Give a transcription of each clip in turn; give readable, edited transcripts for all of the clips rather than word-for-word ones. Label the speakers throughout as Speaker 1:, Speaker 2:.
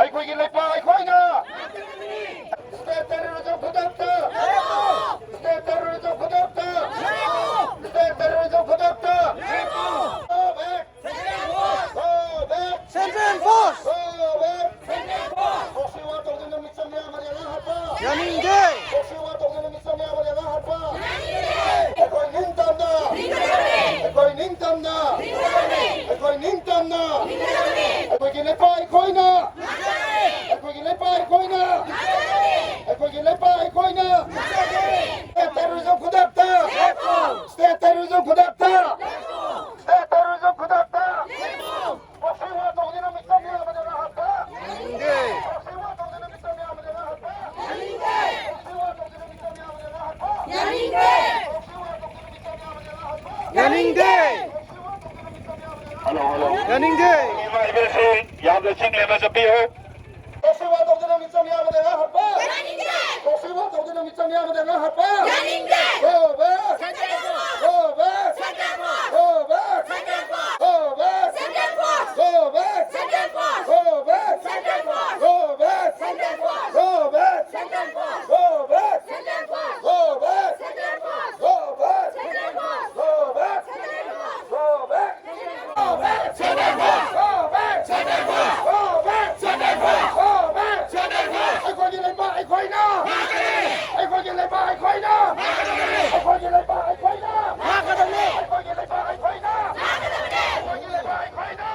Speaker 1: ꯑꯩꯈꯣꯏꯒꯤ ꯂꯩꯄꯥꯛ ꯑꯩꯈꯣꯏꯅ ꯁ꯭ꯇꯦꯠ ꯇꯦꯔꯣꯔꯤꯖꯝ ꯈꯨꯗꯛꯇ ꯁ꯭ꯇꯦꯠ ꯇꯦꯔꯣꯔꯤꯖꯝ ꯈꯨꯗꯛꯇ ꯁ꯭ꯇꯦꯠ ꯇꯦꯔꯣꯔꯤꯖꯝ ꯈꯨꯗꯛꯇ
Speaker 2: Central Force!
Speaker 1: ꯇꯣꯛꯁꯤꯋꯥ ꯇꯧꯗꯨꯅ ꯃꯤꯆꯝ ꯃꯌꯥꯝ ꯑꯃ ꯍꯥꯠꯄ
Speaker 2: ꯌꯥꯅꯤꯡꯗꯦ!
Speaker 1: ꯇꯣꯛꯁꯤꯋꯥ ꯇꯧꯗꯨꯅ ꯃꯤꯆꯝ ꯃꯌꯥꯝ ꯑꯃ ꯍꯥꯠꯄ ꯑꯩꯈꯣꯏ ꯅꯤꯡꯇꯝꯅ ꯑꯩꯈꯣꯏ ꯅꯤꯡꯇꯝꯅ ꯑꯩꯈꯣꯏ ꯅꯤꯡꯇꯝꯅ ꯑꯩꯈꯣꯏꯒꯤ ꯂꯩꯄꯥꯛ ꯑꯩꯈꯣꯏꯅ ꯑꯩꯈꯣꯏꯒꯤ ꯂꯩꯄꯥꯛ ꯑꯩꯈꯣꯏꯅ ꯑꯩꯈꯣꯏꯒꯤ ꯂꯩꯄꯥꯛ ꯑꯩꯈꯣꯏꯅ ꯁ꯭ꯇꯦꯠ ꯇꯦꯔꯣꯔꯤꯖꯝ ꯈꯨꯗꯛꯇ ꯁ꯭ꯇꯦꯠ ꯇꯦꯔꯣꯔꯤꯖꯝ ꯈꯨꯗꯛꯇ ꯁ꯭ꯇꯦꯠ ꯇꯦꯔꯣꯔꯤꯖꯝ ꯈꯨꯗꯛꯇ ꯇꯣꯛꯁꯤꯋꯥ ꯇꯧꯗꯨꯅ ꯃꯤꯆꯝ ꯃꯌꯥꯝ ꯑꯃ ꯍꯥꯠꯄ
Speaker 2: ꯌꯥꯅꯤꯡꯗꯦ!
Speaker 1: ꯇꯣꯛꯁꯤꯋꯥ ꯇꯧꯗꯨꯅ ꯃꯤꯆꯝ ꯃꯌꯥꯝ ꯑꯃ ꯍꯥꯠꯄ ꯇꯣꯛꯁꯤꯋꯥ ꯇꯧꯗꯨꯅ ꯃꯤꯆꯝ ꯃꯌꯥꯝ ꯑꯃ ꯍꯥꯠꯄ
Speaker 2: ꯌꯥꯅꯤꯡꯗꯦ!
Speaker 1: Hello.
Speaker 2: ꯌꯥꯅꯤꯡꯗꯦ!
Speaker 1: ꯌꯥꯝꯅ ꯆꯤꯡꯂꯦꯝꯅ ꯆꯠꯄꯤꯌꯨ ꯇꯣꯛꯁꯤꯋꯥ ꯇꯧꯗꯨꯅ ꯃꯤꯆꯝ ꯃꯌꯥꯝ ꯑꯃ ꯍꯥꯠꯄ ꯇꯣꯛꯁꯤꯋꯥ ꯇꯧꯗꯨꯅ ꯃꯤꯆꯝ ꯃꯌꯥꯝ ꯑꯃ ꯍꯥꯠꯄ Go back! Go back! Go back! Go back! Go back! Go back! Go back! Go back! Go back! Go back! Go back! Go back! Go back! Go back! ꯑꯩꯈꯣꯏꯒꯤ ꯂꯩꯄꯥꯛ ꯑꯩꯈꯣꯏꯅ ꯑꯩꯈꯣꯏꯒꯤ ꯂꯩꯄꯥꯛ ꯑꯩꯈꯣꯏꯅ ꯑꯩꯈꯣꯏꯒꯤ ꯂꯩꯄꯥꯛ ꯑꯩꯈꯣꯏꯅ ꯑꯩꯈꯣꯏꯒꯤ ꯂꯩꯄꯥꯛ ꯑꯩꯈꯣꯏꯅ ꯑꯩꯈꯣꯏꯒꯤ ꯂꯩꯄꯥꯛ ꯑꯩꯈꯣꯏꯅ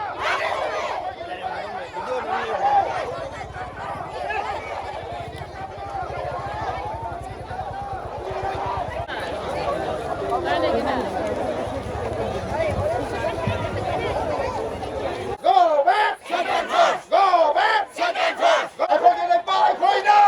Speaker 1: Go back! Go back! ꯑꯩꯈꯣꯏꯒꯤ ꯂꯩꯄꯥꯛ ꯑꯩꯈꯣꯏꯅ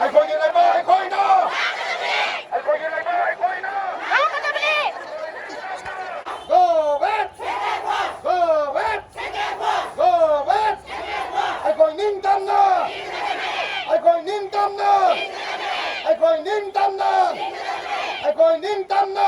Speaker 1: ꯑꯩꯈꯣꯏꯒꯤ ꯂꯩꯄꯥꯛ ꯑꯩꯈꯣꯏꯅ ꯑꯩꯈꯣꯏꯒꯤ ꯂꯩꯄꯥꯛ ꯑꯩꯈꯣꯏꯅ Go back! Go back! Go back! ꯑꯩꯈꯣꯏ ꯅꯤꯡꯇꯝꯅ ꯑꯩꯈꯣꯏ ꯅꯤꯡꯇꯝꯅ ꯑꯩꯈꯣꯏ ꯅꯤꯡꯇꯝꯅ ꯑꯩꯈꯣꯏ ꯅꯤꯡꯇꯝꯅ